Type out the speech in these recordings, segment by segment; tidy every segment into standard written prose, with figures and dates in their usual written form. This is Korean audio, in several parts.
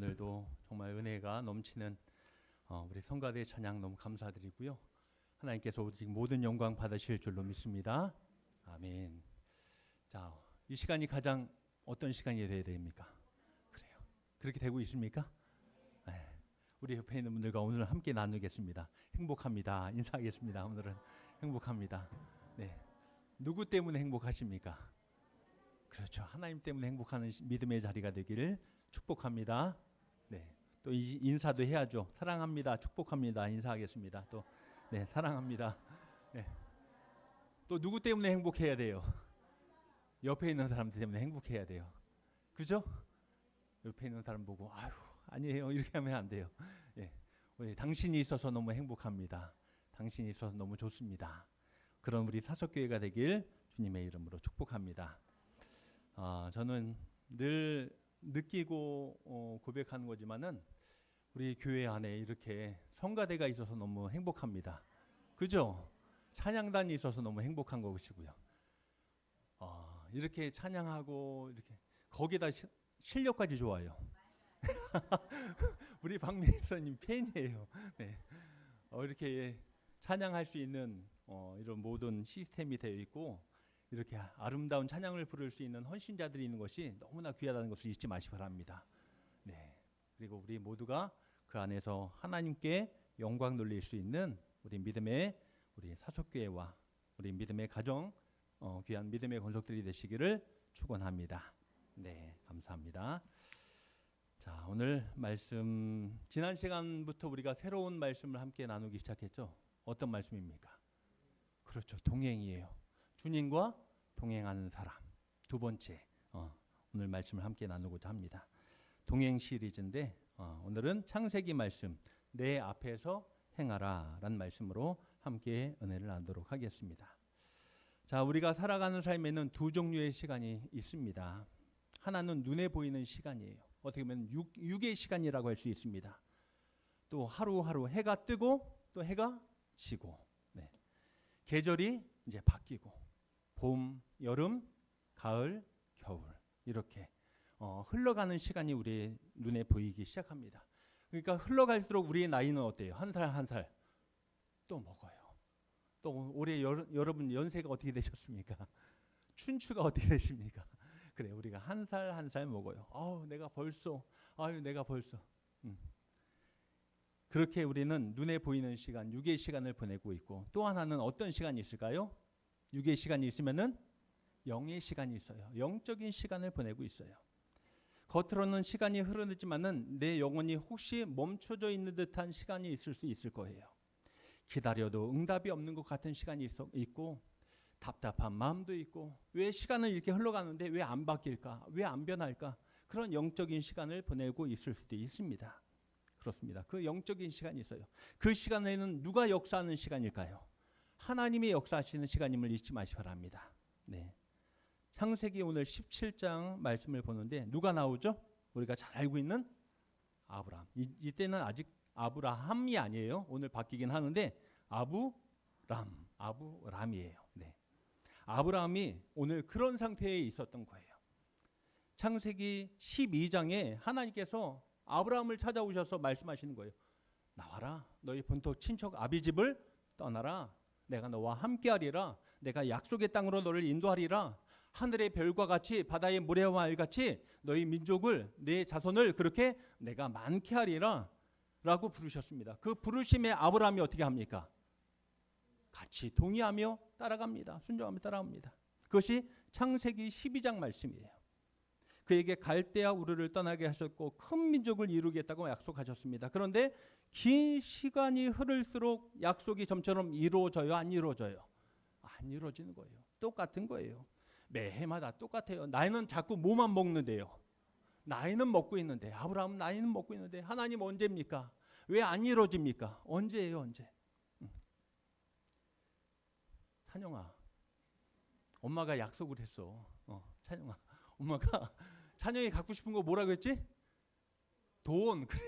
오늘도 정말 은혜가 넘치는 우리 성가대 찬양 너무 감사드리고요. 하나님께서 오직 모든 영광 받으실 줄로 믿습니다. 아멘. 자, 이 시간이 가장 어떤 시간이 되어야 됩니까? 그래요. 그렇게 되고 있습니까? 네. 우리 옆에 있는 분들과 오늘 함께 나누겠습니다. 행복합니다. 인사하겠습니다. 오늘은 행복합니다. 네. 누구 때문에 행복하십니까? 그렇죠. 하나님 때문에 행복하는 믿음의 자리가 되기를 축복합니다. 네. 또 인사도 해야죠. 사랑합니다. 축복합니다. 인사하겠습니다. 또 네, 사랑합니다. 네. 또 누구 때문에 행복해야 돼요? 옆에 있는 사람 때문에 행복해야 돼요. 그죠? 옆에 있는 사람 보고 아유, 아니에요. 이렇게 하면 안 돼요. 예. 우리 당신이 있어서 너무 행복합니다. 당신이 있어서 너무 좋습니다. 그런 우리 사석교회가 되길 주님의 이름으로 축복합니다. 저는 늘 느끼고 고백하는 거지만은 우리 교회 안에 이렇게 성가대가 있어서 너무 행복합니다. 그죠? 찬양단이 있어서 너무 행복한 것이고요. 이렇게 찬양하고 이렇게 거기다 실력까지 좋아요. 우리 박민서님 팬이에요. 네. 이렇게 찬양할 수 있는 이런 모든 시스템이 되어 있고 이렇게 아름다운 찬양을 부를 수 있는 헌신자들이 있는 것이 너무나 귀하다는 것을 잊지 마시기 바랍니다. 네. 그리고 우리 모두가 그 안에서 하나님께 영광 돌릴 수 있는 우리 믿음의 우리 사속교회와 우리 믿음의 가정 귀한 믿음의 권속들이 되시기를 축원합니다. 네, 감사합니다. 자, 오늘 말씀 지난 시간부터 우리가 새로운 말씀을 함께 나누기 시작했죠. 어떤 말씀입니까? 그렇죠, 동행이에요. 주님과 동행하는 사람. 두 번째 오늘 말씀을 함께 나누고자 합니다. 동행 시리즈인데 오늘은 창세기 말씀 내 앞에서 행하라 라는 말씀으로 함께 은혜를 나누도록 하겠습니다. 자, 우리가 살아가는 삶에는 두 종류의 시간이 있습니다. 하나는 눈에 보이는 시간이에요. 어떻게 보면 육의 시간이라고 할 수 있습니다. 또 하루하루 해가 뜨고 또 해가 지고 네. 계절이 이제 바뀌고 봄, 여름, 가을, 겨울 이렇게 흘러가는 시간이 우리의 눈에 보이기 시작합니다. 그러니까 흘러갈수록 우리의 나이는 어때요? 한 살 한 살 또 먹어요. 또 올해 여러분 연세가 어떻게 되셨습니까? 춘추가 어떻게 되십니까? 그래, 우리가 한 살 한 살 먹어요. 내가 벌써 그렇게 우리는 눈에 보이는 시간, 육의 시간을 보내고 있고 또 하나는 어떤 시간이 있을까요? 육의 시간이 있으면은 영의 시간이 있어요. 영적인 시간을 보내고 있어요. 겉으로는 시간이 흐르지만은 내 영혼이 혹시 멈춰져 있는 듯한 시간이 있을 수 있을 거예요. 기다려도 응답이 없는 것 같은 시간이 있고 답답한 마음도 있고 왜 시간은 이렇게 흘러가는데 왜 안 바뀔까? 왜 안 변할까? 그런 영적인 시간을 보내고 있을 수도 있습니다. 그렇습니다. 그 영적인 시간이 있어요. 그 시간에는 누가 역사하는 시간일까요? 하나님이 역사하시는 시간임을 잊지 마시기 바랍니다. 네. 창세기 오늘 17장 말씀을 보는데 누가 나오죠? 우리가 잘 알고 있는 아브라함. 이때는 아직 아브라함이 아니에요. 오늘 바뀌긴 하는데 아브람이에요. 네. 아브라함이 오늘 그런 상태에 있었던 거예요. 창세기 12장에 하나님께서 아브라함을 찾아오셔서 말씀하시는 거예요. 나와라. 너희 본토 친척 아비 집을 떠나라. 내가 너와 함께하리라. 내가 약속의 땅으로 너를 인도하리라. 하늘의 별과 같이 바다의 모래와 알같이 너희 민족을 내 자손을 그렇게 내가 많게 하리라 라고 부르셨습니다. 그 부르심에 아브라함이 어떻게 합니까? 같이 동의하며 따라갑니다. 순종하며 따라갑니다. 그것이 창세기 12장 말씀이에요. 그에게 갈대아 우르를 떠나게 하셨고 큰 민족을 이루겠다고 약속하셨습니다. 그런데 긴 시간이 흐를수록 약속이 점처럼 이루어져요? 안 이루어져요? 안 이루어지는 거예요. 똑같은 거예요. 매해마다 똑같아요. 나이는 자꾸 뭐만 먹는데요. 나이는 먹고 있는데 아브라함은 나이는 먹고 있는데 하나님 언제입니까? 왜 안 이루어집니까? 언제예요? 언제? 찬영아, 엄마가 약속을 했어. 찬영아, 엄마가 찬영이 갖고 싶은 거 뭐라고 했지? 돈. 그래,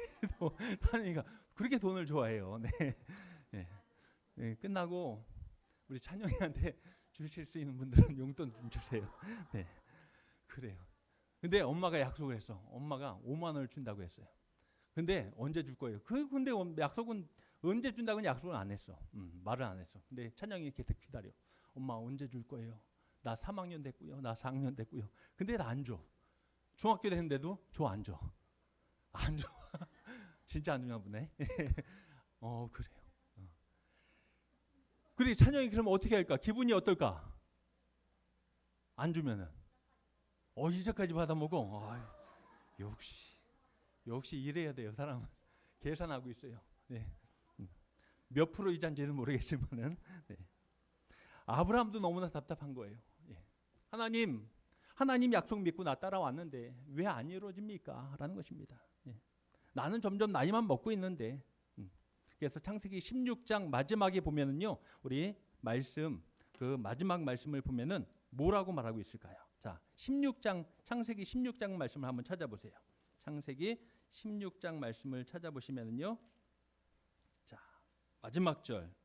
찬영이가 그렇게 돈을 좋아해요. 네. 네. 네. 끝나고 우리 찬영이한테 주실 수 있는 분들은 용돈 좀 주세요. 네, 그래요. 근데 엄마가 약속을 했어. 엄마가 5만 원을 준다고 했어요. 근데 언제 줄 거예요? 근데 약속은 언제 준다고는 약속은 안 했어. 말을 안 했어. 근데 찬영이 계속 기다려. 엄마 언제 줄 거예요? 나 3학년 됐고요. 나 4학년 됐고요. 근데 나 안 줘. 중학교 됐는데도 줘 안 줘. 안 줘. 진짜 안 주나 보네. 그래요. 그래 찬영이 그러면 어떻게 할까? 기분이 어떨까? 안 주면은 이자까지 받아먹어. 역시 이래야 돼요. 사람은 계산하고 있어요. 네. 몇 프로 이자인지는 모르겠지만은 네. 아브라함도 너무나 답답한 거예요. 예. 하나님 약속 믿고 나 따라왔는데 왜 안 이루어집니까? 라는 것입니다. 예. 나는 점점 나이만 먹고 있는데. 그래서 창세기 16장 마지막에 보면은요, 우리 말씀 그 마지막 말씀을 보면은 뭐라고 말하고 있을까요? 자, 창세기 16장 말씀을 한번 찾아보세요. 창세기 16장 말씀을 찾아보시면은요, 자 마지막 절에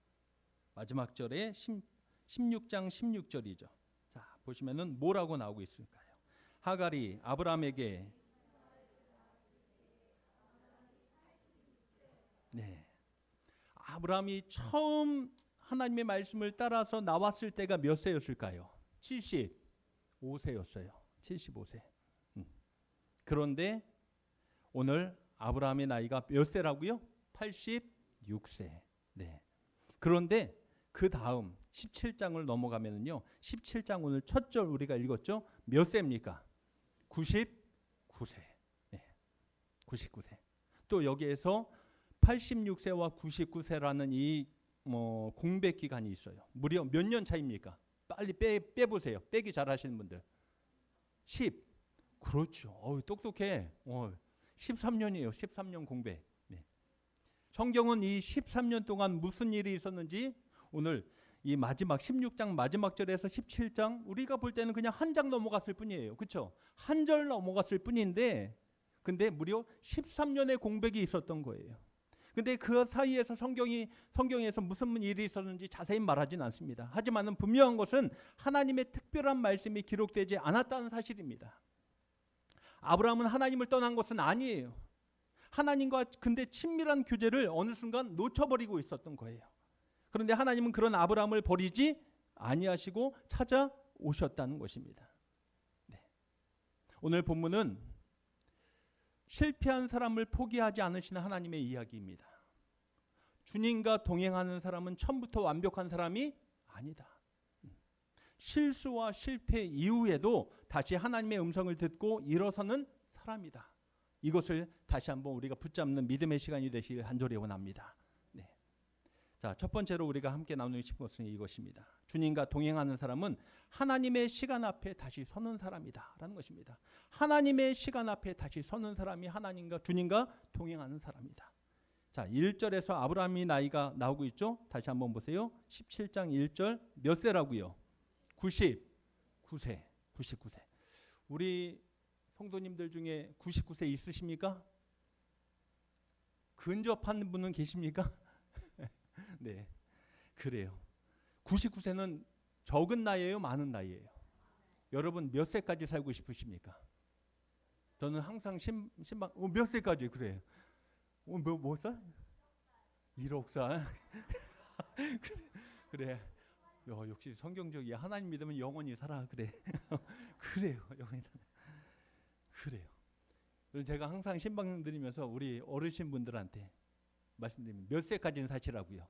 16장 16절이죠. 자 보시면은 뭐라고 나오고 있을까요? 하갈이 아브라함에게 네. 아브라함이 처음 하나님의 말씀을 따라서 나왔을 때가 몇 세였을까요? 75세였어요. 75세. 그런데 오늘 아브라함의 나이가 몇 세라고요? 86세. 네. 그런데 그 다음 17장을 넘어가면은요. 17장 오늘 첫 절 우리가 읽었죠? 몇 세입니까? 99세. 네. 99세. 또 여기에서 86세와 99세라는 이 공백 기간이 있어요. 무려 몇 년 차입니까? 빨리 빼보세요. 빼기 잘하시는 분들. 10. 그렇죠. 똑똑해. 13년이에요. 13년 공백. 네. 성경은 이 13년 동안 무슨 일이 있었는지 오늘 이 마지막 16장 마지막 절에서 17장 우리가 볼 때는 그냥 한 장 넘어갔을 뿐이에요. 그렇죠? 한 절 넘어갔을 뿐인데 근데 무려 13년의 공백이 있었던 거예요. 근데 그 사이에서 성경에서 무슨 일이 있었는지 자세히 말하진 않습니다. 하지만은 분명한 것은 하나님의 특별한 말씀이 기록되지 않았다는 사실입니다. 아브라함은 하나님을 떠난 것은 아니에요. 하나님과 근데 친밀한 교제를 어느 순간 놓쳐버리고 있었던 거예요. 그런데 하나님은 그런 아브라함을 버리지 아니하시고 찾아오셨다는 것입니다. 네. 오늘 본문은 실패한 사람을 포기하지 않으시는 하나님의 이야기입니다. 주님과 동행하는 사람은 처음부터 완벽한 사람이 아니다. 실수와 실패 이후에도 다시 하나님의 음성을 듣고 일어서는 사람이다. 이것을 다시 한번 우리가 붙잡는 믿음의 시간이 되시길 간절히 원합니다. 네. 자, 첫 번째로 우리가 함께 나누고 싶은 것은 이것입니다. 주님과 동행하는 사람은 하나님의 시간 앞에 다시 서는 사람이다라는 것입니다. 하나님의 시간 앞에 다시 서는 사람이 주님과 동행하는 사람이다. 자, 1절에서 아브라함이 나이가 나오고 있죠. 다시 한번 보세요. 17장 1절 몇 세라고요? 99세. 우리 성도님들 중에 99세 있으십니까? 근접한 분은 계십니까? 네, 그래요. 99세는 적은 나이예요, 많은 나이예요? 여러분 몇 세까지 살고 싶으십니까? 저는 항상 신방 몇 세까지 그래요. 뭐 살? 1억 살. 그래. 역시 성경적이야. 하나님 믿으면 영원히 살아. 그래. 그래요. 영원히 살아. 그래요. 제가 항상 신방 드리면서 우리 어르신분들한테 말씀드리면 몇 세까지는 사시라고요?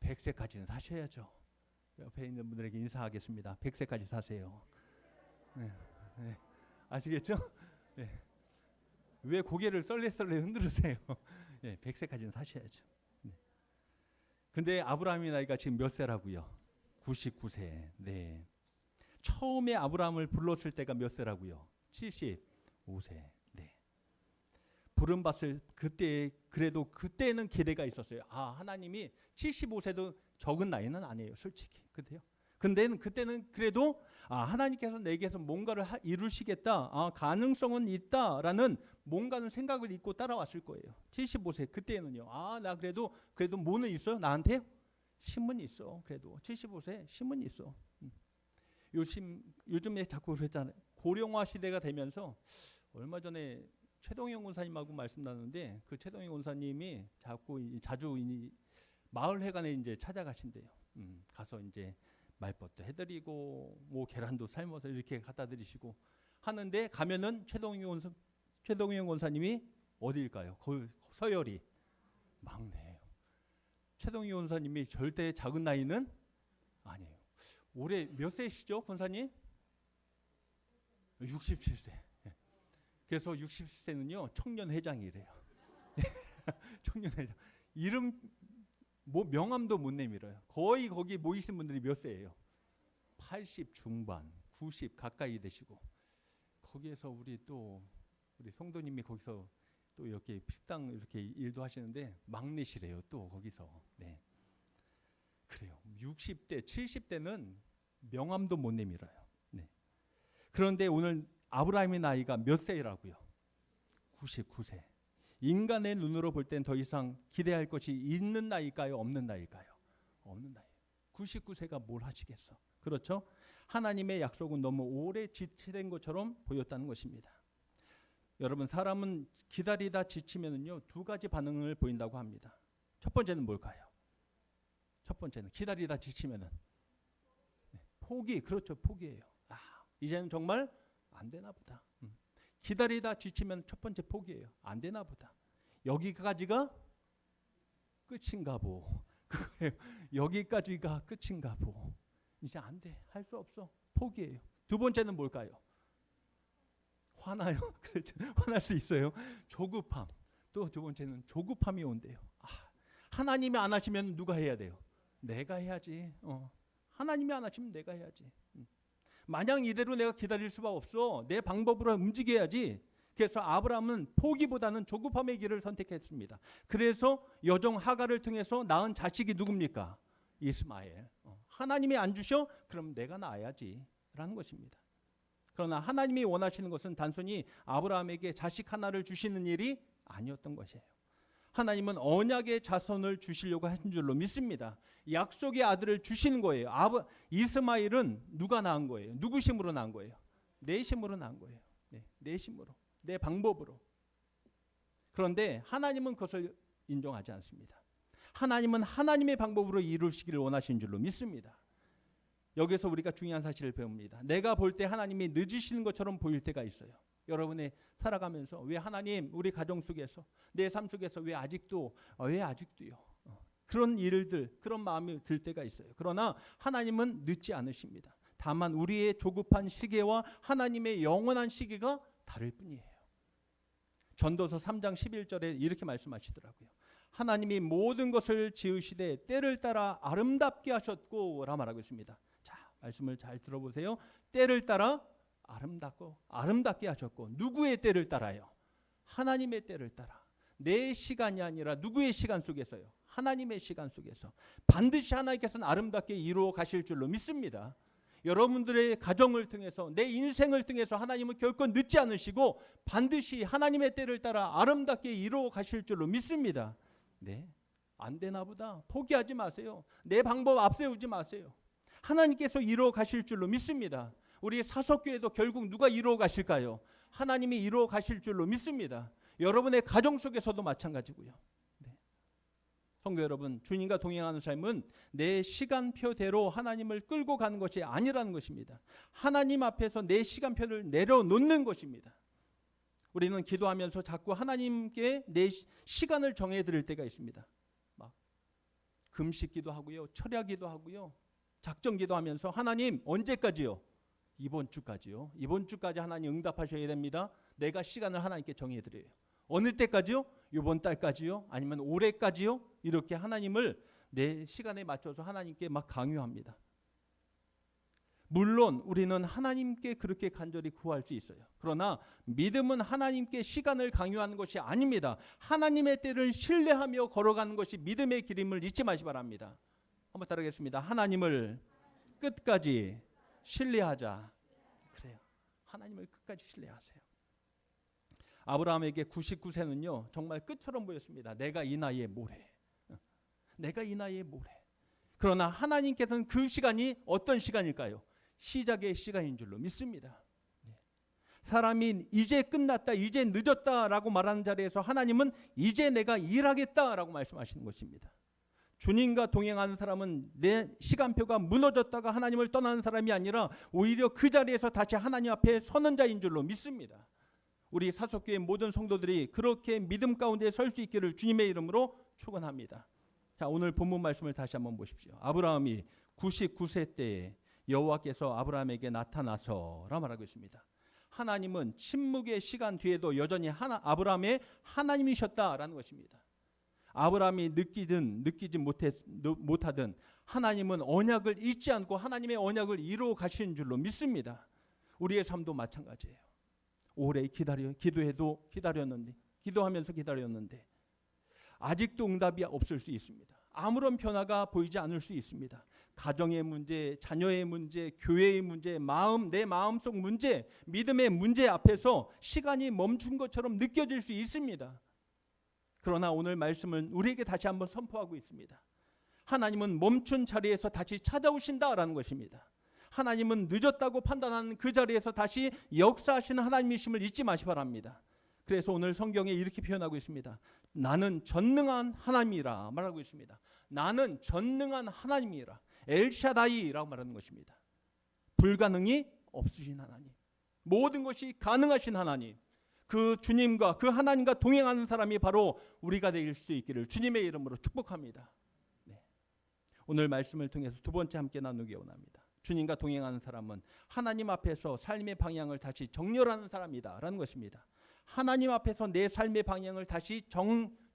100세까지는 사셔야죠. 옆에 있는 분들에게 인사하겠습니다. 100세까지 사세요. 네. 네. 아시겠죠? 네. 왜 고개를 썰레썰레 흔들으세요? 네, 100세까지는 사셔야죠. 네. 근데 아브라함의 나이가 지금 몇 세라고요? 99세. 네. 처음에 아브라함을 불렀을 때가 몇 세라고요? 75세. 네. 부름받을 그때 그래도 그때는 기대가 있었어요. 하나님이 75세도 적은 나이는 아니에요, 솔직히. 그래요? 근데 그때는 그래도 하나님께서 내게서 뭔가를 이루시겠다. 가능성은 있다라는 뭔가는 생각을 잊고 따라왔을 거예요. 75세 그때는요. 나 그래도 뭐는 있어요? 나한테 힘은 있어. 그래도 75세 힘은 있어. 요즘에 자꾸 그랬잖아요. 고령화 시대가 되면서 얼마 전에 최동영 권사님하고 말씀 나누는데 그 최동영 권사님이 자주 이 마을회관에 이제 찾아가신대요. 가서 이제 말벗도 해드리고 뭐 계란도 삶아서 이렇게 갖다 드리시고 하는데 가면은 최동영 권사님이 어디일까요? 서열이 막내예요. 최동영 권사님이 절대 작은 나이는 아니에요. 올해 몇 세시죠, 권사님? 67세. 그래서 60세는요 청년회장이래요. 청년회장. 이름 뭐 명함도 못 내밀어요. 거의 거기 모이신 분들이 몇 세예요? 80 중반, 90 가까이 되시고 거기에서 우리 성도님이 거기서 또 이렇게 식당 이렇게 일도 하시는데 막내시래요. 또 거기서. 네. 그래요. 60대, 70대는 명함도 못 내밀어요. 네. 그런데 오늘 아브라함의 나이가 몇 세라고요? 99세. 인간의 눈으로 볼 땐 더 이상 기대할 것이 있는 나이일까요? 없는 나이일까요? 없는 나이. 99세가 뭘 하시겠어? 그렇죠? 하나님의 약속은 너무 오래 지체된 것처럼 보였다는 것입니다. 여러분, 사람은 기다리다 지치면은요 두 가지 반응을 보인다고 합니다. 첫 번째는 뭘까요? 첫 번째는 기다리다 지치면은 포기. 그렇죠, 포기예요. 이제는 정말 안 되나 보다. 기다리다 지치면 첫 번째 포기예요. 안 되나 보다. 여기까지가 끝인가 보. 여기까지가 끝인가 보. 이제 안 돼. 할 수 없어. 포기예요. 두 번째는 뭘까요? 화나요. 그렇죠. 화날 수 있어요. 조급함. 또 두 번째는 조급함이 온대요. 하나님이 안 하시면 누가 해야 돼요? 내가 해야지. 하나님이 안 하시면 내가 해야지. 마냥 이대로 내가 기다릴 수가 없어. 내 방법으로 움직여야지. 그래서 아브라함은 포기보다는 조급함의 길을 선택했습니다. 그래서 여종 하갈을 통해서 낳은 자식이 누굽니까? 이스마엘. 하나님이 안 주셔? 그럼 내가 낳아야지 라는 것입니다. 그러나 하나님이 원하시는 것은 단순히 아브라함에게 자식 하나를 주시는 일이 아니었던 것이에요. 하나님은 언약의 자손을 주시려고 하신 줄로 믿습니다. 약속의 아들을 주시는 거예요. 이스마엘은 누가 낳은 거예요? 누구 힘으로 낳은 거예요? 내 힘으로 낳은 거예요. 내 힘으로, 내 방법으로. 그런데 하나님은 그것을 인정하지 않습니다. 하나님은 하나님의 방법으로 이루시기를 원하시는 줄로 믿습니다. 여기서 우리가 중요한 사실을 배웁니다. 내가 볼 때 하나님이 늦으시는 것처럼 보일 때가 있어요. 여러분의 살아가면서 왜 하나님 우리 가정 속에서 내 삶 속에서 왜 아직도요? 그런 일들, 그런 마음이 들 때가 있어요. 그러나 하나님은 늦지 않으십니다. 다만 우리의 조급한 시계와 하나님의 영원한 시계가 다를 뿐이에요. 전도서 3장 11절에 이렇게 말씀하시더라고요. 하나님이 모든 것을 지으시되 때를 따라 아름답게 하셨고 라 말하고 있습니다. 자, 말씀을 잘 들어보세요. 때를 따라 아름답게 하셨고, 누구의 때를 따라요? 하나님의 때를 따라. 내 시간이 아니라 누구의 시간 속에서요? 하나님의 시간 속에서. 반드시 하나님께서는 아름답게 이루어 가실 줄로 믿습니다. 여러분들의 가정을 통해서, 내 인생을 통해서 하나님은 결코 늦지 않으시고 반드시 하나님의 때를 따라 아름답게 이루어 가실 줄로 믿습니다. 네, 안 되나 보다. 포기하지 마세요. 내 방법 앞세우지 마세요. 하나님께서 이루어 가실 줄로 믿습니다. 우리 사석교회도 결국 누가 이루어 가실까요? 하나님이 이루어 가실 줄로 믿습니다. 여러분의 가정 속에서도 마찬가지고요. 네. 성도 여러분, 주님과 동행하는 삶은 내 시간표대로 하나님을 끌고 가는 것이 아니라는 것입니다. 하나님 앞에서 내 시간표를 내려놓는 것입니다. 우리는 기도하면서 자꾸 하나님께 내 시간을 정해드릴 때가 있습니다. 막 금식기도 하고요, 철야기도 하고요, 작정기도 하면서 하나님 언제까지요? 이번 주까지요. 이번 주까지 하나님 응답하셔야 됩니다. 내가 시간을 하나님께 정해드려요. 어느 때까지요? 이번 달까지요? 아니면 올해까지요? 이렇게 하나님을 내 시간에 맞춰서 하나님께 막 강요합니다. 물론 우리는 하나님께 그렇게 간절히 구할 수 있어요. 그러나 믿음은 하나님께 시간을 강요하는 것이 아닙니다. 하나님의 때를 신뢰하며 걸어가는 것이 믿음의 길임을 잊지 마시기 바랍니다. 한번 따라하겠습니다. 하나님을 끝까지 신뢰하자. 그래요. 하나님을 끝까지 신뢰하세요. 아브라함에게 99세는요 정말 끝처럼 보였습니다. 내가 이 나이에 뭘 해? 내가 이 나이에 뭘 해? 그러나 하나님께서는 그 시간이 어떤 시간일까요? 시작의 시간인 줄로 믿습니다. 사람이 이제 끝났다, 이제 늦었다라고 말하는 자리에서 하나님은 이제 내가 일하겠다라고 말씀하시는 것입니다. 주님과 동행하는 사람은 내 시간표가 무너졌다가 하나님을 떠나는 사람이 아니라 오히려 그 자리에서 다시 하나님 앞에 서는 자인 줄로 믿습니다. 우리 사석교회 모든 성도들이 그렇게 믿음 가운데 설 수 있기를 주님의 이름으로 축원합니다. 자, 오늘 본문 말씀을 다시 한번 보십시오. 아브라함이 99세 때에 여호와께서 아브라함에게 나타나서라 말하고 있습니다. 하나님은 침묵의 시간 뒤에도 여전히 아브라함의 하나님이셨다라는 것입니다. 아브라함이 느끼든 느끼지 못하든 하나님은 언약을 잊지 않고 하나님의 언약을 이루어 가시는 줄로 믿습니다. 우리의 삶도 마찬가지예요. 오래 기도해도 기다렸는데, 기도하면서 기다렸는데 아직도 응답이 없을 수 있습니다. 아무런 변화가 보이지 않을 수 있습니다. 가정의 문제, 자녀의 문제, 교회의 문제, 내 마음속 문제, 믿음의 문제 앞에서 시간이 멈춘 것처럼 느껴질 수 있습니다. 그러나 오늘 말씀은 우리에게 다시 한번 선포하고 있습니다. 하나님은 멈춘 자리에서 다시 찾아오신다라는 것입니다. 하나님은 늦었다고 판단하는 그 자리에서 다시 역사하시는 하나님이심을 잊지 마시 바랍니다. 그래서 오늘 성경에 이렇게 표현하고 있습니다. 나는 전능한 하나님이라 말하고 있습니다. 나는 전능한 하나님이라, 엘샤다이라고 말하는 것입니다. 불가능이 없으신 하나님, 모든 것이 가능하신 하나님, 그 주님과 그 하나님과 동행하는 사람이 바로 우리가 될 수 있기를 주님의 이름으로 축복합니다. 네. 오늘 말씀을 통해서 두 번째 함께 나누기 원합니다. 주님과 동행하는 사람은 하나님 앞에서 삶의 방향을 다시 정렬하는 사람이다라는 것입니다. 하나님 앞에서 내 삶의 방향을 다시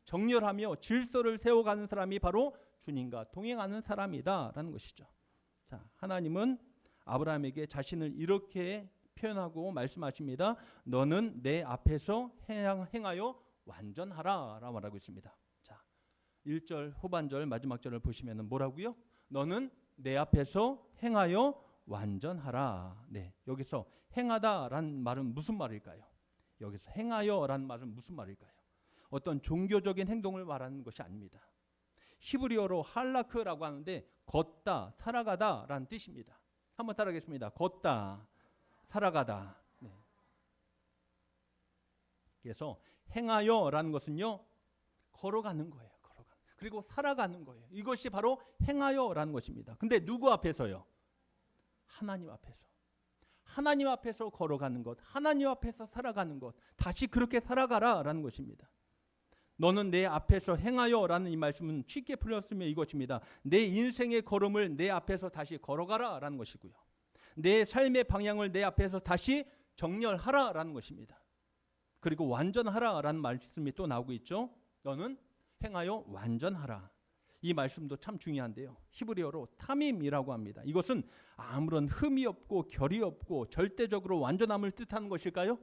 정렬하며 질서를 세워가는 사람이 바로 주님과 동행하는 사람이다라는 것이죠. 자, 하나님은 아브라함에게 자신을 이렇게 표현하고 말씀하십니다. 너는 내 앞에서 행하여 완전하라 라고 말하고 있습니다. 자, 1절 후반절 마지막 절을 보시면 뭐라고요? 너는 내 앞에서 행하여 완전하라. 네, 여기서 행하다라는 말은 무슨 말일까요? 여기서 행하여라는 말은 무슨 말일까요? 어떤 종교적인 행동을 말하는 것이 아닙니다. 히브리어로 할라크라고 하는데 걷다, 살아가다라는 뜻입니다. 한번 따라하겠습니다. 걷다, 살아가다. 네. 그래서 행하여라는 것은요, 걸어가는 거예요. 그리고 살아가는 거예요. 이것이 바로 행하여라는 것입니다. 근데 누구 앞에서요? 하나님 앞에서. 하나님 앞에서 걸어가는 것, 하나님 앞에서 살아가는 것, 다시 그렇게 살아가라라는 것입니다. 너는 내 앞에서 행하여라는 이 말씀은 쉽게 풀렸으면 이것입니다. 내 인생의 걸음을 내 앞에서 다시 걸어가라라는 것이고요. 내 삶의 방향을 내 앞에서 다시 정렬하라라는 것입니다. 그리고 완전하라라는 말씀이 또 나오고 있죠. 너는 행하여 완전하라. 이 말씀도 참 중요한데요. 히브리어로 타밈이라고 합니다. 이것은 아무런 흠이 없고 결이 없고 절대적으로 완전함을 뜻하는 것일까요?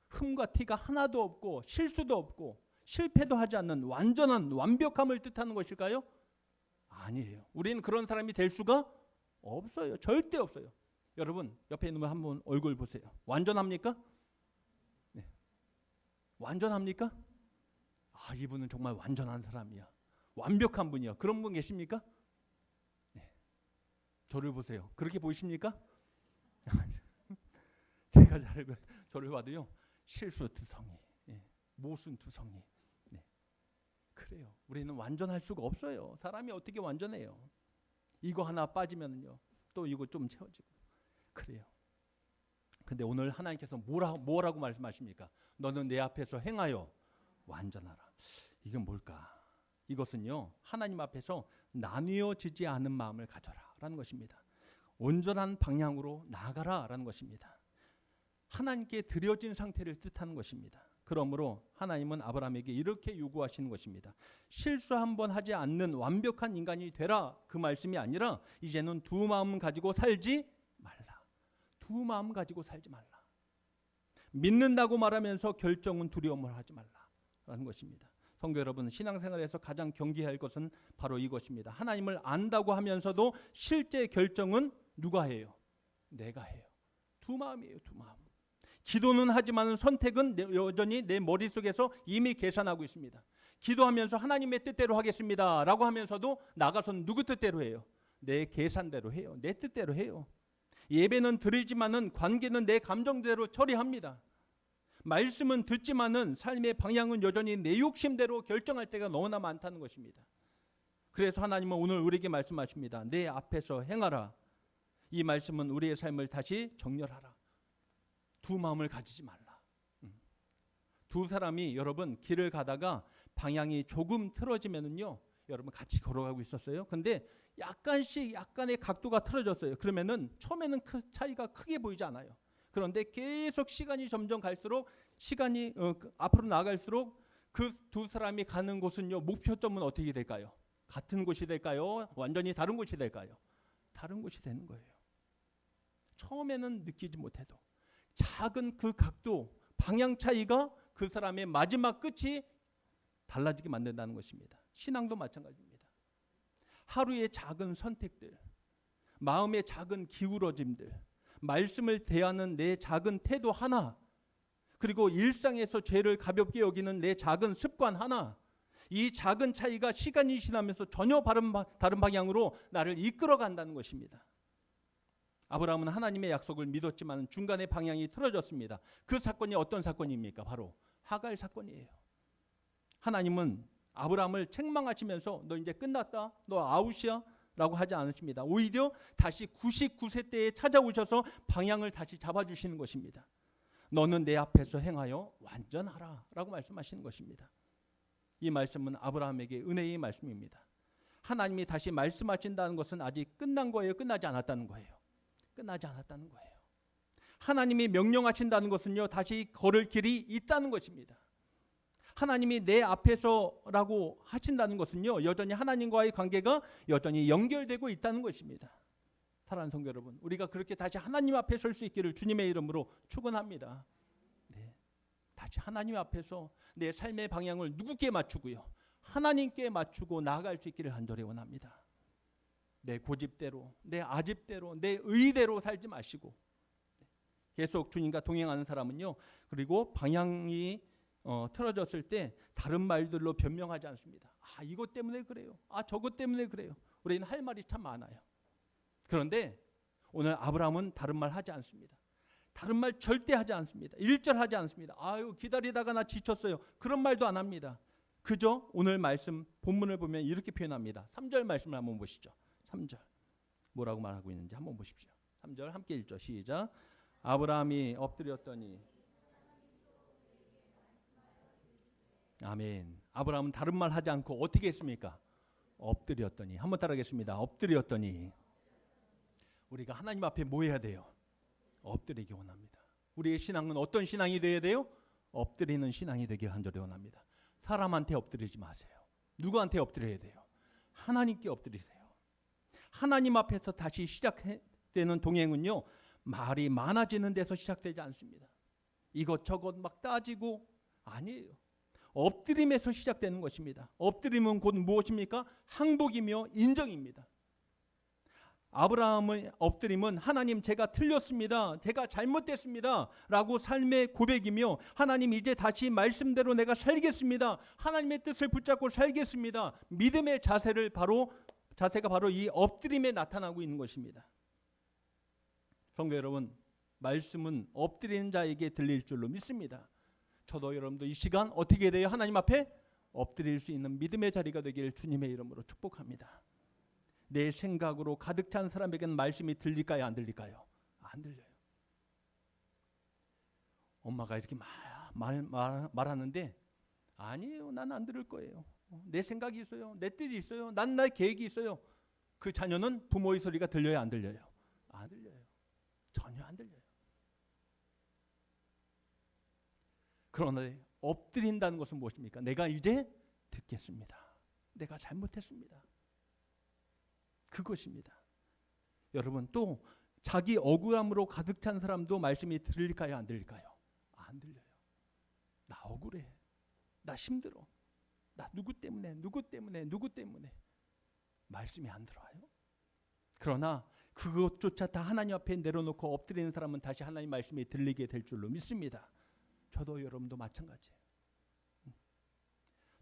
흠과 티가 하나도 없고 실수도 없고 실패도 하지 않는 완전한 완벽함을 뜻하는 것일까요? 아니에요. 우리는 그런 사람이 될 수가 없어요. 절대 없어요. 여러분 옆에 있는 분 한번 얼굴 보세요. 완전합니까? 네. 완전합니까? 아, 이분은 정말 완전한 사람이야. 완벽한 분이야. 그런 분 계십니까? 네. 저를 보세요. 그렇게 보이십니까? 제가 저를 봐도요. 실수투성이, 모순투성이. 네. 그래요. 우리는 완전할 수가 없어요. 사람이 어떻게 완전해요? 이거 하나 빠지면요, 또 이거 좀 채워지고. 그래요. 근데 오늘 하나님께서 뭐라고 말씀하십니까? 너는 내 앞에서 행하여 완전하라. 이건 뭘까? 이것은요, 하나님 앞에서 나뉘어지지 않은 마음을 가져라라는 것입니다. 온전한 방향으로 나아가라라는 것입니다. 하나님께 드려진 상태를 뜻하는 것입니다. 그러므로 하나님은 아브라함에게 이렇게 요구하시는 것입니다. 실수 한 번 하지 않는 완벽한 인간이 되라, 그 말씀이 아니라 이제는 두 마음 가지고 살지 말라. 두 마음 가지고 살지 말라. 믿는다고 말하면서 결정은 두려움을 하지 말라라는 것입니다. 성도 여러분, 신앙생활에서 가장 경계해야 할 것은 바로 이것입니다. 하나님을 안다고 하면서도 실제 결정은 누가 해요? 내가 해요. 두 마음이에요. 두 마음. 기도는 하지만 선택은 여전히 내 머릿속에서 이미 계산하고 있습니다. 기도하면서 하나님의 뜻대로 하겠습니다 라고 하면서도 나가서는 누구 뜻대로 해요? 내 계산대로 해요. 내 뜻대로 해요. 예배는 드리지만은 관계는 내 감정대로 처리합니다. 말씀은 듣지만은 삶의 방향은 여전히 내 욕심대로 결정할 때가 너무나 많다는 것입니다. 그래서 하나님은 오늘 우리에게 말씀하십니다. 내 앞에서 행하라. 이 말씀은 우리의 삶을 다시 정렬하라. 두 마음을 가지지 말라. 두 사람이 여러분 길을 가다가 방향이 조금 틀어지면은요, 여러분 같이 걸어가고 있었어요. 근데 약간의 각도가 틀어졌어요. 그러면은 처음에는 그 차이가 크게 보이지 않아요. 그런데 계속 시간이 점점 갈수록 시간이 앞으로 나갈수록 그 두 사람이 가는 곳은요, 목표점은 어떻게 될까요? 같은 곳이 될까요? 완전히 다른 곳이 될까요? 다른 곳이 되는 거예요. 처음에는 느끼지 못해도 작은 그 각도, 방향 차이가 그 사람의 마지막 끝이 달라지게 만든다는 것입니다. 신앙도 마찬가지입니다. 하루의 작은 선택들, 마음의 작은 기울어짐들, 말씀을 대하는 내 작은 태도 하나, 그리고 일상에서 죄를 가볍게 여기는 내 작은 습관 하나, 이 작은 차이가 시간이 지나면서 전혀 다른 방향으로 나를 이끌어 간다는 것입니다. 아브라함은 하나님의 약속을 믿었지만 중간에 방향이 틀어졌습니다. 그 사건이 어떤 사건입니까? 바로 하갈 사건이에요. 하나님은 아브라함을 책망하시면서 너 이제 끝났다, 너 아웃이야 라고 하지 않으십니다. 오히려 다시 99세 때에 찾아오셔서 방향을 다시 잡아주시는 것입니다. 너는 내 앞에서 행하여 완전하라 라고 말씀하시는 것입니다. 이 말씀은 아브라함에게 은혜의 말씀입니다. 하나님이 다시 말씀하신다는 것은 아직 끝난 거예요? 끝나지 않았다는 거예요? 끝나지 않았다는 거예요. 하나님이 명령하신다는 것은요, 다시 걸을 길이 있다는 것입니다. 하나님이 내 앞에서라고 하신다는 것은요, 여전히 하나님과의 관계가 여전히 연결되고 있다는 것입니다. 사랑하는 성도 여러분, 우리가 그렇게 다시 하나님 앞에 설 수 있기를 주님의 이름으로 축원합니다. 네, 다시 하나님 앞에서 내 삶의 방향을 누구께 맞추고요, 하나님께 맞추고 나아갈 수 있기를 간절히 원합니다. 내 고집대로, 내 아집대로, 내 의대로 살지 마시고 계속 주님과 동행하는 사람은요, 그리고 방향이 틀어졌을 때 다른 말들로 변명하지 않습니다. 아, 이것 때문에 그래요. 아, 저것 때문에 그래요. 우리는 할 말이 참 많아요. 그런데 오늘 아브라함은 다른 말 하지 않습니다. 다른 말 절대 하지 않습니다. 일절하지 않습니다. 아유, 기다리다가 나 지쳤어요. 그런 말도 안 합니다. 그저 오늘 말씀 본문을 보면 이렇게 표현합니다. 3절 말씀을 한번 보시죠. 3절 뭐라고 말하고 있는지 한번 보십시오. 3절 함께 읽죠. 시작. 아브라함이 엎드렸더니, 아멘. 아브라함은 다른 말 하지 않고 어떻게 했습니까? 엎드렸더니. 한번 따라하겠습니다. 엎드렸더니. 우리가 하나님 앞에 뭐 해야 돼요? 엎드리기 원합니다. 우리의 신앙은 어떤 신앙이 되어야 돼요? 엎드리는 신앙이 되길 간절히 원합니다. 사람한테 엎드리지 마세요. 누구한테 엎드려야 돼요? 하나님께 엎드리세요. 하나님 앞에서 다시 시작되는 동행은요, 말이 많아지는 데서 시작되지 않습니다. 이것저것 막 따지고 아니에요. 엎드림에서 시작되는 것입니다. 엎드림은 곧 무엇입니까? 항복이며 인정입니다. 아브라함의 엎드림은 하나님, 제가 틀렸습니다, 제가 잘못됐습니다 라고 삶의 고백이며, 하나님 이제 다시 말씀대로 내가 살겠습니다, 하나님의 뜻을 붙잡고 살겠습니다, 믿음의 자세가 바로 이 엎드림에 나타나고 있는 것입니다. 성도 여러분, 말씀은 엎드리는 자에게 들릴 줄로 믿습니다. 저도 여러분도 이 시간 어떻게 돼요? 하나님 앞에 엎드릴 수 있는 믿음의 자리가 되기를 주님의 이름으로 축복합니다. 내 생각으로 가득 찬 사람에게는 말씀이 들릴까요? 안 들릴까요? 안 들려요. 엄마가 이렇게 말하는데 아니에요. 난 안 들을 거예요. 내 생각이 있어요. 내 뜻이 있어요. 난 나의 계획이 있어요. 그 자녀는 부모의 소리가 들려요? 안 들려요? 안 들려요. 전혀 안 들려요. 그러나 엎드린다는 것은 무엇입니까? 내가 이제 듣겠습니다. 내가 잘못했습니다. 그것입니다. 여러분, 또 자기 억울함으로 가득 찬 사람도 말씀이 들릴까요? 안 들릴까요? 안 들려요. 나 억울해. 나 힘들어. 나 누구 때문에 말씀이 안 들어와요. 그러나 그것조차 다 하나님 앞에 내려놓고 엎드리는 사람은 다시 하나님 말씀이 들리게 될 줄로 믿습니다. 저도 여러분도 마찬가지예요.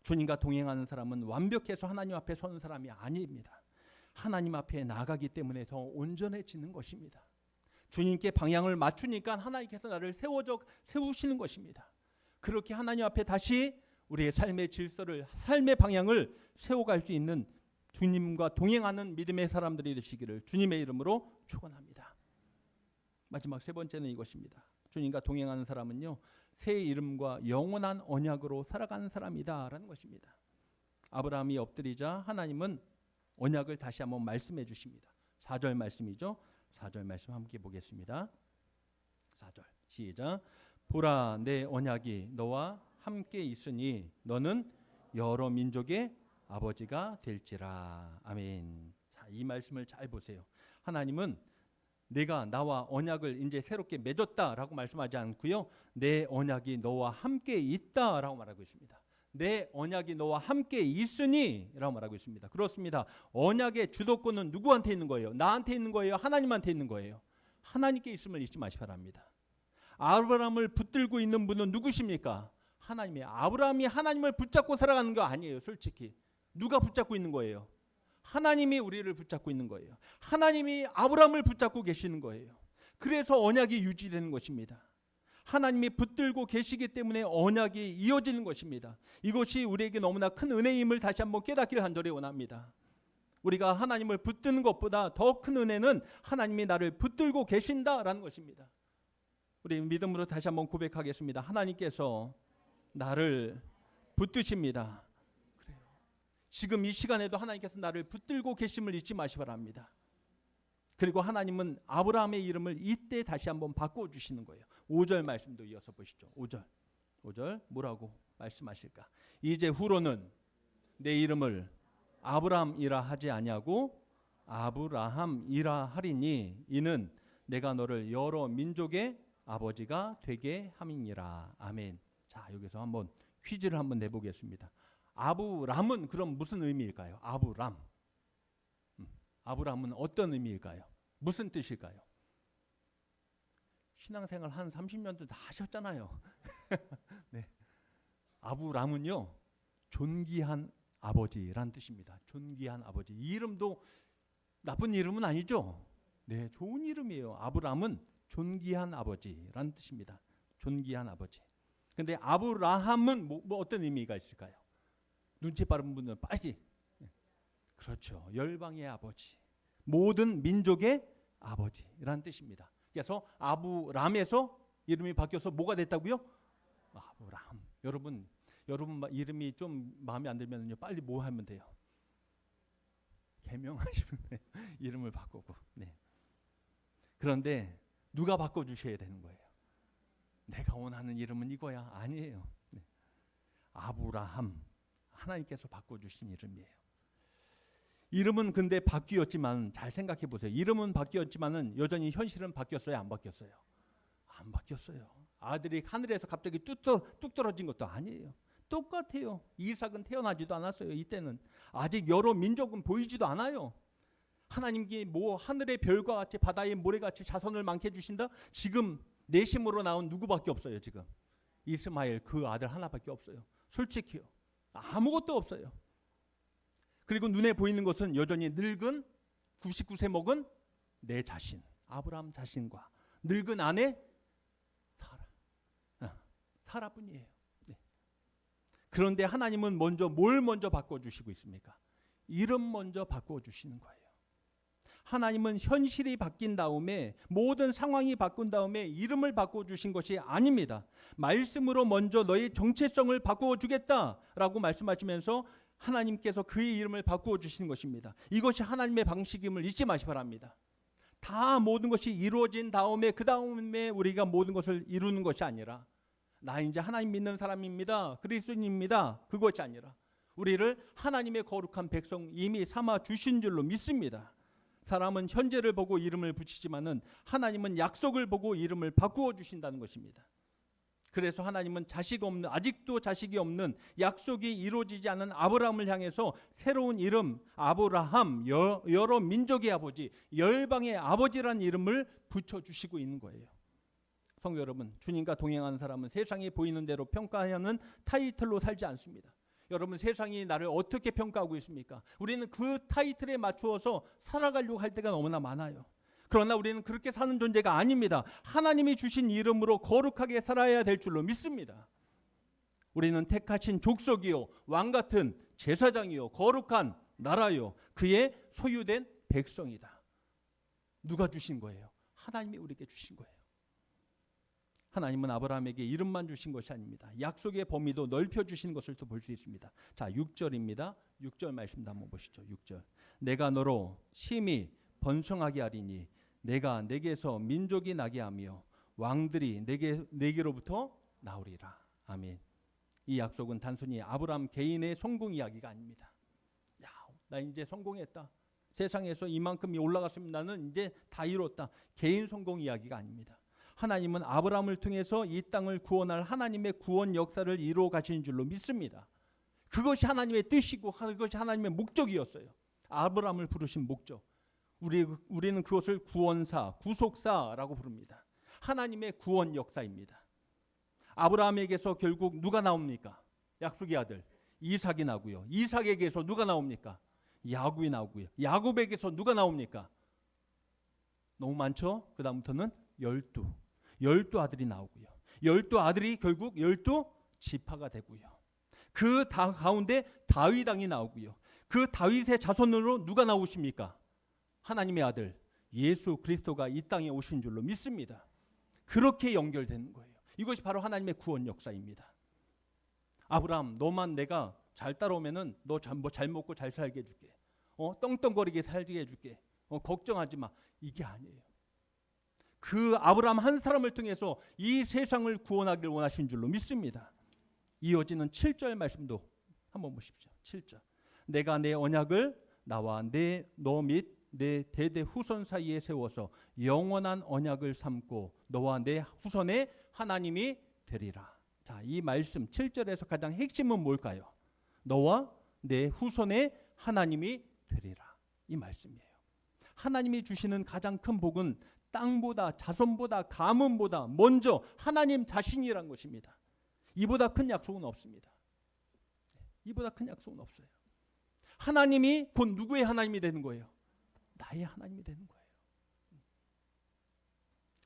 주님과 동행하는 사람은 완벽해서 하나님 앞에 서는 사람이 아닙니다. 하나님 앞에 나가기 때문에 더 온전해지는 것입니다. 주님께 방향을 맞추니까 하나님께서 나를 세우시는 것입니다. 그렇게 하나님 앞에 다시 우리의 삶의 질서를, 삶의 방향을 세워갈 수 있는 주님과 동행하는 믿음의 사람들이 되시기를 주님의 이름으로 축원합니다. 마지막 세 번째는 이것입니다. 주님과 동행하는 사람은요, 새 이름과 영원한 언약으로 살아가는 사람이다라는 것입니다. 아브라함이 엎드리자 하나님은 언약을 다시 한번 말씀해 주십니다. 4절 말씀이죠. 4절 말씀 함께 보겠습니다. 4절 시작. 보라, 내 언약이 너와 함께 있으니 너는 여러 민족의 아버지가 될지라. 아멘. 자, 이 말씀을 잘 보세요. 하나님은 내가 나와 언약을 이제 새롭게 맺었다라고 말씀하지 않고요, 내 언약이 너와 함께 있다라고 말하고 있습니다. 내 언약이 너와 함께 있으니 라고 말하고 있습니다. 그렇습니다. 언약의 주도권은 누구한테 있는 거예요? 나한테 있는 거예요? 하나님한테 있는 거예요? 하나님께 있음을 잊지 마시기 바랍니다. 아브라함을 붙들고 있는 분은 누구십니까? 하나님이에요. 아브라함이 하나님을 붙잡고 살아가는 거 아니에요. 솔직히 누가 붙잡고 있는 거예요? 하나님이 우리를 붙잡고 있는 거예요. 하나님이 아브라함을 붙잡고 계시는 거예요. 그래서 언약이 유지되는 것입니다. 하나님이 붙들고 계시기 때문에 언약이 이어지는 것입니다. 이것이 우리에게 너무나 큰 은혜임을 다시 한번 깨닫기를 간절히 원합니다. 우리가 하나님을 붙드는 것보다 더 큰 은혜는 하나님이 나를 붙들고 계신다라는 것입니다. 우리 믿음으로 다시 한번 고백하겠습니다. 하나님께서 나를 붙드십니다. 그래요. 지금 이 시간에도 하나님께서 나를 붙들고 계심을 잊지 마시기 바랍니다. 그리고 하나님은 아브라함의 이름을 이때 다시 한번 바꿔주시는 거예요. 5절 말씀도 이어서 보시죠. 5절 뭐라고 말씀하실까? 이제 후로는 내 이름을 아브라함이라 하지 아니하고 아브라함이라 하리니 이는 내가 너를 여러 민족의 아버지가 되게 함이니라. 아멘. 자, 여기서 한번 퀴즈를 한번 내보겠습니다. 아브람은 그럼 무슨 의미일까요? 아브람은 어떤 의미일까요? 무슨 뜻일까요? 신앙생활 한 30년도 다 하셨잖아요. 네. 아브람은요, 존귀한 아버지란 뜻입니다. 존귀한 아버지. 이 이름도 나쁜 이름은 아니죠. 네, 좋은 이름이에요. 아브람은 존귀한 아버지란 뜻입니다. 존귀한 아버지. 근데 아브라함은 뭐 어떤 의미가 있을까요? 눈치 빠른 분은 빨리. 그렇죠. 열방의 아버지. 모든 민족의 아버지라는 뜻입니다. 그래서 아브람에서 이름이 바뀌어서 뭐가 됐다고요? 아브람. 여러분 이름이 좀 마음에 안 들면요, 빨리 뭐 하면 돼요? 개명하시면 돼요. 이름을 바꾸고. 네. 그런데 누가 바꿔주셔야 되는 거예요? 내가 원하는 이름은 이거야. 아니에요. 네. 아브라함. 하나님께서 바꿔주신 이름이에요. 이름은 근데 바뀌었지만 잘 생각해 보세요. 이름은 바뀌었지만은 여전히 현실은 바뀌었어요? 안 바뀌었어요? 안 바뀌었어요. 아들이 하늘에서 갑자기 뚝 떨어진 것도 아니에요. 똑같아요. 이삭은 태어나지도 않았어요. 이때는 아직 여러 민족은 보이지도 않아요. 하나님께 뭐 하늘의 별과 같이 바다의 모래같이 자손을 많게 주신다? 지금 내심으로 나온 누구밖에 없어요. 지금 이스마엘 그 아들 하나밖에 없어요. 솔직히요. 아무것도 없어요. 그리고 눈에 보이는 것은 여전히 늙은 99세 먹은 내 자신, 아브라함 자신과 늙은 아내 사라뿐이에요. 네. 그런데 하나님은 뭘 먼저 바꿔주시고 있습니까? 이름 먼저 바꿔주시는 거예요. 하나님은 현실이 바뀐 다음에 모든 상황이 바꾼 다음에 이름을 바꿔주신 것이 아닙니다. 말씀으로 먼저 너의 정체성을 바꿔주겠다라고 말씀하시면서 하나님께서 그의 이름을 바꾸어 주시는 것입니다. 이것이 하나님의 방식임을 잊지 마시기 바랍니다. 다 모든 것이 이루어진 다음에 그 다음에 우리가 모든 것을 이루는 것이 아니라 나 이제 하나님 믿는 사람입니다. 그리스도인입니다. 그것이 아니라 우리를 하나님의 거룩한 백성 이미 삼아 주신 줄로 믿습니다. 사람은 현재를 보고 이름을 붙이지만은 하나님은 약속을 보고 이름을 바꾸어 주신다는 것입니다. 그래서 하나님은 아직도 자식이 없는 약속이 이루어지지 않은 아브라함을 향해서 새로운 이름 아브라함, 여러 민족의 아버지, 열방의 아버지라는 이름을 붙여주시고 있는 거예요. 성도 여러분, 주님과 동행하는 사람은 세상에 보이는 대로 평가하는 타이틀로 살지 않습니다. 여러분, 세상이 나를 어떻게 평가하고 있습니까? 우리는 그 타이틀에 맞추어서 살아가려고 할 때가 너무나 많아요. 그러나 우리는 그렇게 사는 존재가 아닙니다. 하나님이 주신 이름으로 거룩하게 살아야 될 줄로 믿습니다. 우리는 택하신 족속이요, 왕 같은 제사장이요, 거룩한 나라요, 그의 소유된 백성이다. 누가 주신 거예요? 하나님이 우리에게 주신 거예요. 하나님은 아브라함에게 이름만 주신 것이 아닙니다. 약속의 범위도 넓혀주신 것을 또 볼 수 있습니다. 자, 6절입니다. 6절 말씀도 한번 보시죠. 6절. 내가 너로 심히 번성하게 하리니 내가 내게서 민족이 나게 하며 왕들이 내게로부터 나오리라. 아멘. 이 약속은 단순히 아브라함 개인의 성공 이야기가 아닙니다. 야, 나 이제 성공했다. 세상에서 이만큼이 올라갔으면 나는 이제 다 이뤘다. 개인 성공 이야기가 아닙니다. 하나님은 아브라함을 통해서 이 땅을 구원할 하나님의 구원 역사를 이루어 가시는 줄로 믿습니다. 그것이 하나님의 뜻이고 그것이 하나님의 목적이었어요. 아브라함을 부르신 목적. 우리는 그것을 구원사, 구속사라고 부릅니다. 하나님의 구원 역사입니다. 아브라함에게서 결국 누가 나옵니까? 약속의 아들 이삭이 나고요. 이삭에게서 누가 나옵니까? 야곱이 나오고요. 야곱에게서 누가 나옵니까? 너무 많죠? 그 다음부터는 12 아들이 나오고요. 12 아들이 결국 12 지파가 되고요. 그 가운데 다윗 왕이 나오고요. 그 다윗의 자손으로 누가 나오십니까? 하나님의 아들 예수 그리스도가 이 땅에 오신 줄로 믿습니다. 그렇게 연결되는 거예요. 이것이 바로 하나님의 구원 역사입니다. 아브라함, 너만 내가 잘 따라오면은 너 잘 먹고 잘 살게 해줄게. 떵떵거리게 살게 해줄게. 걱정하지 마. 이게 아니에요. 그 아브라함 한 사람을 통해서 이 세상을 구원하기를 원하신 줄로 믿습니다. 이어지는 7절 말씀도 한번 보십시오. 7절. 내가 내 언약을 나와 너 및 내 대대 후손 사이에 세워서 영원한 언약을 삼고 너와 내 후손의 하나님이 되리라. 자, 이 말씀 7절에서 가장 핵심은 뭘까요? 너와 내 후손의 하나님이 되리라. 이 말씀이에요. 하나님이 주시는 가장 큰 복은 땅보다 자손보다 가문보다 먼저 하나님 자신이란 것입니다. 이보다 큰 약속은 없습니다. 이보다 큰 약속은 없어요. 하나님이 곧 누구의 하나님이 되는 거예요? 나의 하나님이 되는 거예요.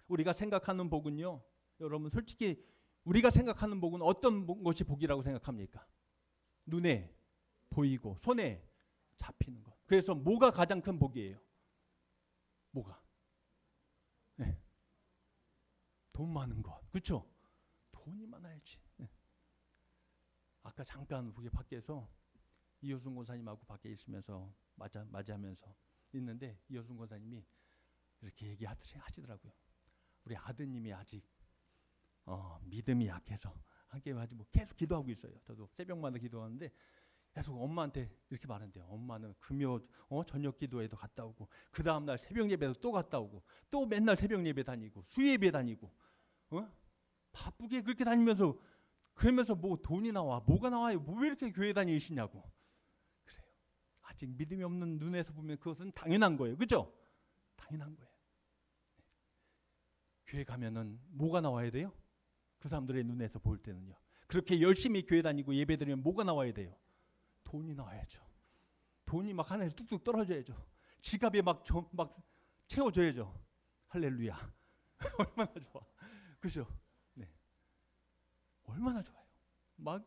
우리가 생각하는 복은요, 여러분 솔직히 우리가 생각하는 복은 어떤 것이 복이라고 생각합니까? 눈에 보이고 손에 잡히는 것. 그래서 뭐가 가장 큰 복이에요? 뭐가? 네. 돈 많은 것. 그렇죠? 돈이 많아야지. 네. 아까 잠깐 우리 밖에서 이효순 권사님하고 밖에 있으면서 맞이하면서 있는데 이효순 권사님이 이렇게 얘기하시더라고요. 우리 아드님이 아직 믿음이 약해서 함께 뭐 계속 기도하고 있어요. 저도 새벽마다 기도하는데 계속 엄마한테 이렇게 말한대요. 엄마는 금요 저녁 기도회도 갔다 오고 그 다음날 새벽 예배도 또 갔다 오고 또 맨날 새벽 예배 다니고 수예배 다니고 바쁘게 그렇게 다니면서 그러면서 뭐 돈이 나와 뭐가 나와요? 왜 이렇게 교회 다니시냐고. 그래요. 아직 믿음이 없는 눈에서 보면 그것은 당연한 거예요. 그렇죠? 당연한 거예요. 네. 교회 가면은 뭐가 나와야 돼요? 그 사람들의 눈에서 볼 때는요. 그렇게 열심히 교회 다니고 예배 드리면 뭐가 나와야 돼요? 돈이 나와야죠. 돈이 막 하늘에서 뚝뚝 떨어져야죠. 지갑에 막 채워줘야죠. 할렐루야. 얼마나 좋아. 그죠? 네. 얼마나 좋아요. 막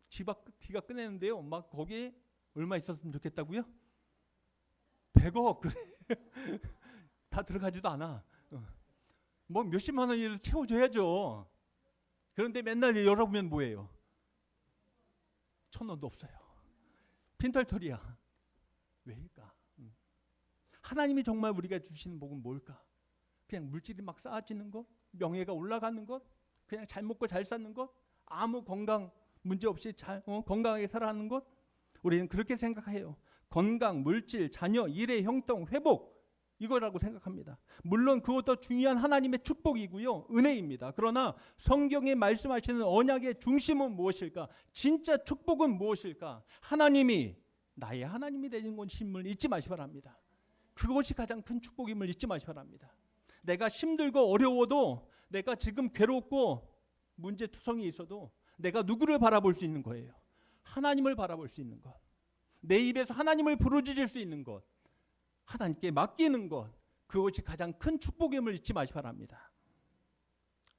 집 앞 귀가 꺼내는데요. 막 거기에 얼마 있었으면 좋겠다고요? 100억. 그래. 다 들어가지도 않아. 뭐 몇십만 원이라도 채워줘야죠. 그런데 맨날 열어보면 뭐예요? 1,000원도 없어요. 빈털털이야. 왜일까? 하나님이 정말 우리가 주시는 복은 뭘까? 그냥 물질이 막 쌓아지는 것? 명예가 올라가는 것? 그냥 잘 먹고 잘 사는 것? 아무 건강 문제 없이 건강하게 살아가는 것? 우리는 그렇게 생각해요. 건강, 물질, 자녀, 일의 형통, 회복 이거라고 생각합니다. 물론 그것도 중요한 하나님의 축복이고요. 은혜입니다. 그러나 성경에 말씀하시는 언약의 중심은 무엇일까? 진짜 축복은 무엇일까? 하나님이 나의 하나님이 되는 것임을 잊지 마시기 바랍니다. 그것이 가장 큰 축복임을 잊지 마시기 바랍니다. 내가 힘들고 어려워도 내가 지금 괴롭고 문제투성이 있어도 내가 누구를 바라볼 수 있는 거예요? 하나님을 바라볼 수 있는 것. 내 입에서 하나님을 부르짖을 수 있는 것. 하나님께 맡기는 것. 그것이 가장 큰 축복임을 잊지 마시기 바랍니다.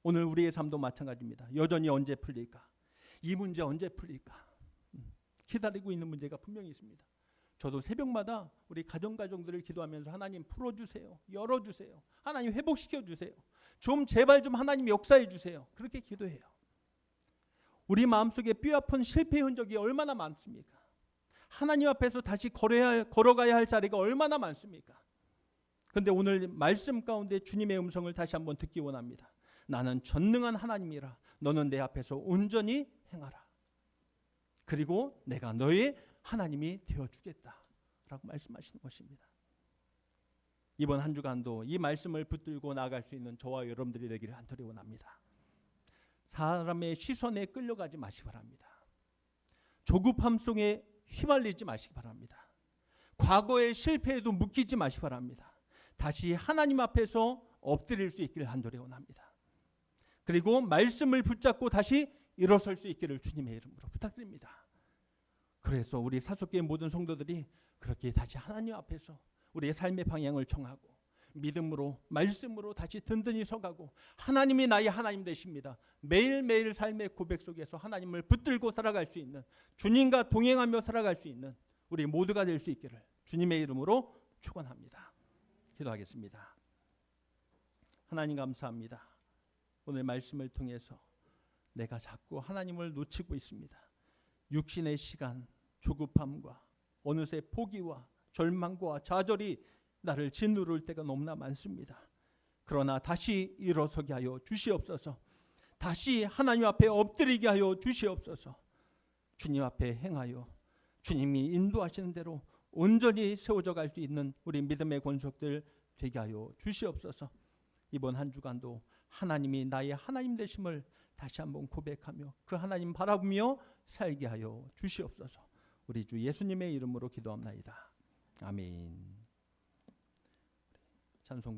오늘 우리의 삶도 마찬가지입니다. 여전히 언제 풀릴까? 이 문제 언제 풀릴까? 기다리고 있는 문제가 분명히 있습니다. 저도 새벽마다 우리 가정들을 기도하면서 하나님 풀어주세요. 열어주세요. 하나님 회복시켜주세요. 좀 제발 좀 하나님 역사해주세요. 그렇게 기도해요. 우리 마음속에 뼈아픈 실패 흔적이 얼마나 많습니까? 하나님 앞에서 다시 걸어가야 할 자리가 얼마나 많습니까? 그런데 오늘 말씀 가운데 주님의 음성을 다시 한번 듣기 원합니다. 나는 전능한 하나님이라 너는 내 앞에서 온전히 행하라. 그리고 내가 너의 하나님이 되어주겠다라고 말씀하시는 것입니다. 이번 한 주간도 이 말씀을 붙들고 나아갈 수 있는 저와 여러분들이 되기를 간절히 원합니다. 사람의 시선에 끌려가지 마시기 바랍니다. 조급함 속에 휘말리지 마시기 바랍니다. 과거의 실패에도 묶이지 마시기 바랍니다. 다시 하나님 앞에서 엎드릴 수 있기를 간절히 원합니다. 그리고 말씀을 붙잡고 다시 일어설 수 있기를 주님의 이름으로 부탁드립니다. 그래서 우리 사속교회 모든 성도들이 그렇게 다시 하나님 앞에서 우리의 삶의 방향을 정하고 믿음으로 말씀으로 다시 든든히 서가고 하나님이 나의 하나님 되십니다. 매일매일 삶의 고백 속에서 하나님을 붙들고 살아갈 수 있는, 주님과 동행하며 살아갈 수 있는 우리 모두가 될 수 있기를 주님의 이름으로 축원합니다. 기도하겠습니다. 하나님 감사합니다. 오늘 말씀을 통해서 내가 자꾸 하나님을 놓치고 있습니다. 육신의 시간, 조급함과 어느새 포기와 절망과 좌절이 나를 짓누를 때가 너무나 많습니다. 그러나 다시 일어서게 하여 주시옵소서. 다시 하나님 앞에 엎드리게 하여 주시옵소서. 주님 앞에 행하여 주님이 인도하시는 대로 온전히 세워져 갈 수 있는 우리 믿음의 권속들 되게 하여 주시옵소서. 이번 한 주간도 하나님이 나의 하나님 되심을 다시 한번 고백하며 그 하나님 바라보며 살게 하여 주시옵소서. 우리 주 예수님의 이름으로 기도합나이다. 아멘. 찬송